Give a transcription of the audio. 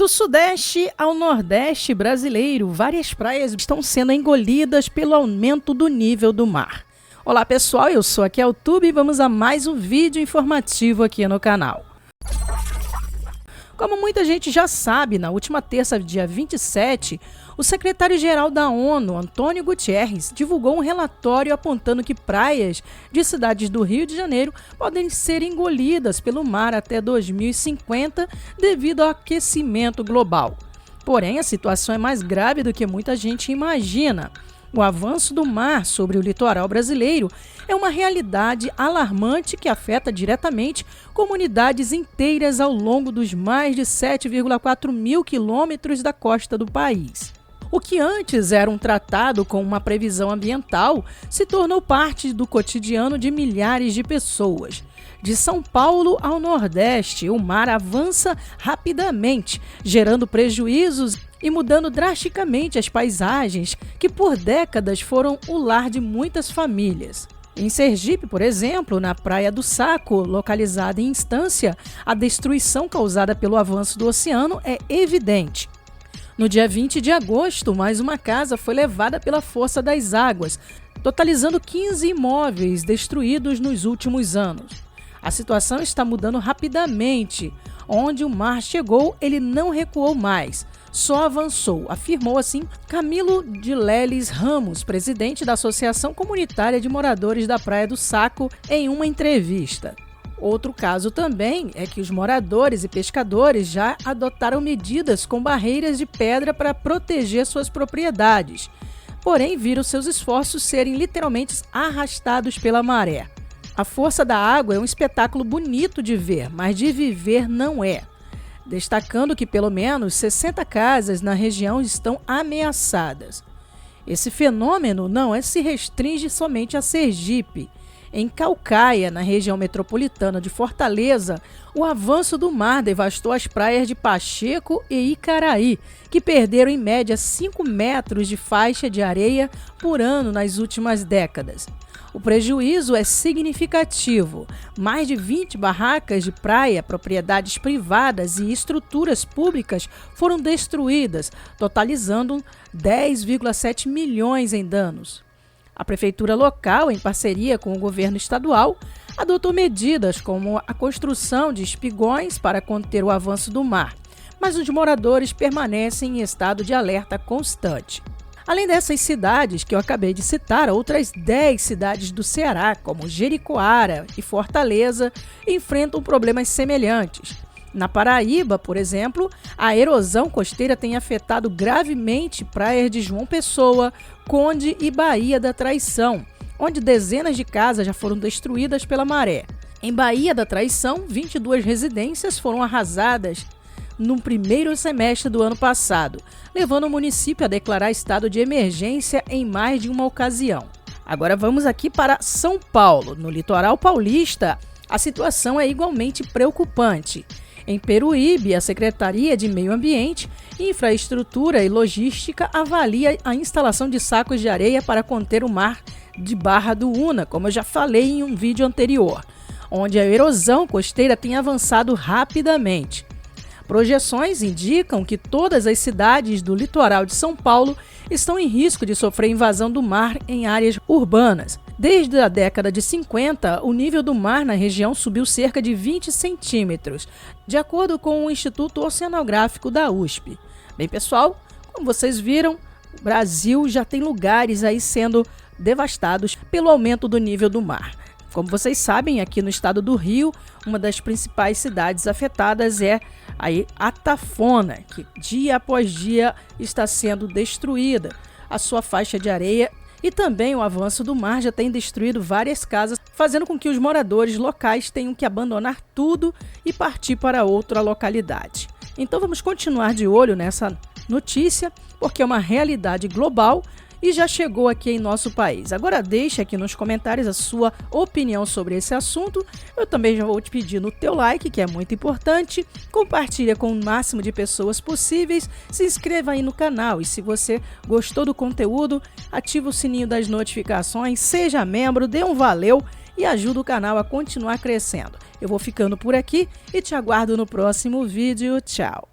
Do Sudeste ao Nordeste brasileiro, várias praias estão sendo engolidas pelo aumento do nível do mar. Olá pessoal, eu sou a Keltube e vamos a mais um vídeo informativo aqui no canal. Como muita gente já sabe, na última terça, dia 27, o secretário-geral da ONU, Antônio Guterres, divulgou um relatório apontando que praias de cidades do Rio de Janeiro podem ser engolidas pelo mar até 2050 devido ao aquecimento global. Porém, a situação é mais grave do que muita gente imagina. O avanço do mar sobre o litoral brasileiro é uma realidade alarmante que afeta diretamente comunidades inteiras ao longo dos mais de 7,4 mil quilômetros da costa do país. O que antes era um tratado com uma previsão ambiental se tornou parte do cotidiano de milhares de pessoas. De São Paulo ao Nordeste, o mar avança rapidamente, gerando prejuízos e mudando drasticamente as paisagens que por décadas foram o lar de muitas famílias. Em Sergipe, por exemplo, na Praia do Saco, localizada em Estância, a destruição causada pelo avanço do oceano é evidente. No dia 20 de agosto, mais uma casa foi levada pela força das águas, totalizando 15 imóveis destruídos nos últimos anos. A situação está mudando rapidamente. Onde o mar chegou, ele não recuou mais, só avançou, afirmou assim Camilo de Leles Ramos, presidente da Associação Comunitária de Moradores da Praia do Saco, em uma entrevista. Outro caso também é que os moradores e pescadores já adotaram medidas com barreiras de pedra para proteger suas propriedades, porém viram seus esforços serem literalmente arrastados pela maré. A força da água é um espetáculo bonito de ver, mas de viver não é. Destacando que pelo menos 60 casas na região estão ameaçadas. Esse fenômeno não se restringe somente a Sergipe. Em Caucaia, na região metropolitana de Fortaleza, o avanço do mar devastou as praias de Pacheco e Icaraí, que perderam em média 5 metros de faixa de areia por ano nas últimas décadas. O prejuízo é significativo. Mais de 20 barracas de praia, propriedades privadas e estruturas públicas foram destruídas, totalizando 10,7 milhões em danos. A prefeitura local, em parceria com o governo estadual, adotou medidas como a construção de espigões para conter o avanço do mar, mas os moradores permanecem em estado de alerta constante. Além dessas cidades que eu acabei de citar, outras 10 cidades do Ceará, como Jericoara e Fortaleza, enfrentam problemas semelhantes. Na Paraíba, por exemplo, a erosão costeira tem afetado gravemente praias de João Pessoa, Conde e Baía da Traição, onde dezenas de casas já foram destruídas pela maré. Em Baía da Traição, 22 residências foram arrasadas no primeiro semestre do ano passado, levando o município a declarar estado de emergência em mais de uma ocasião. Agora vamos aqui para São Paulo. No litoral paulista, a situação é igualmente preocupante. Em Peruíbe, a Secretaria de Meio Ambiente, Infraestrutura e Logística avalia a instalação de sacos de areia para conter o mar de Barra do Una, como eu já falei em um vídeo anterior, onde a erosão costeira tem avançado rapidamente. Projeções indicam que todas as cidades do litoral de São Paulo estão em risco de sofrer invasão do mar em áreas urbanas. Desde a década de 50, o nível do mar na região subiu cerca de 20 centímetros, de acordo com o Instituto Oceanográfico da USP. Bem, pessoal, como vocês viram, o Brasil já tem lugares aí sendo devastados pelo aumento do nível do mar. Como vocês sabem, aqui no estado do Rio, uma das principais cidades afetadas é a Atafona, que dia após dia está sendo destruída. A sua faixa de areia e também o avanço do mar já tem destruído várias casas, fazendo com que os moradores locais tenham que abandonar tudo e partir para outra localidade. Então vamos continuar de olho nessa notícia, porque é uma realidade global e já chegou aqui em nosso país. Agora deixa aqui nos comentários a sua opinião sobre esse assunto. Eu também já vou te pedir no teu like, que é muito importante. Compartilha com o máximo de pessoas possíveis. Se inscreva aí no canal e se você gostou do conteúdo, ativa o sininho das notificações, seja membro, dê um valeu e ajuda o canal a continuar crescendo. Eu vou ficando por aqui e te aguardo no próximo vídeo. Tchau!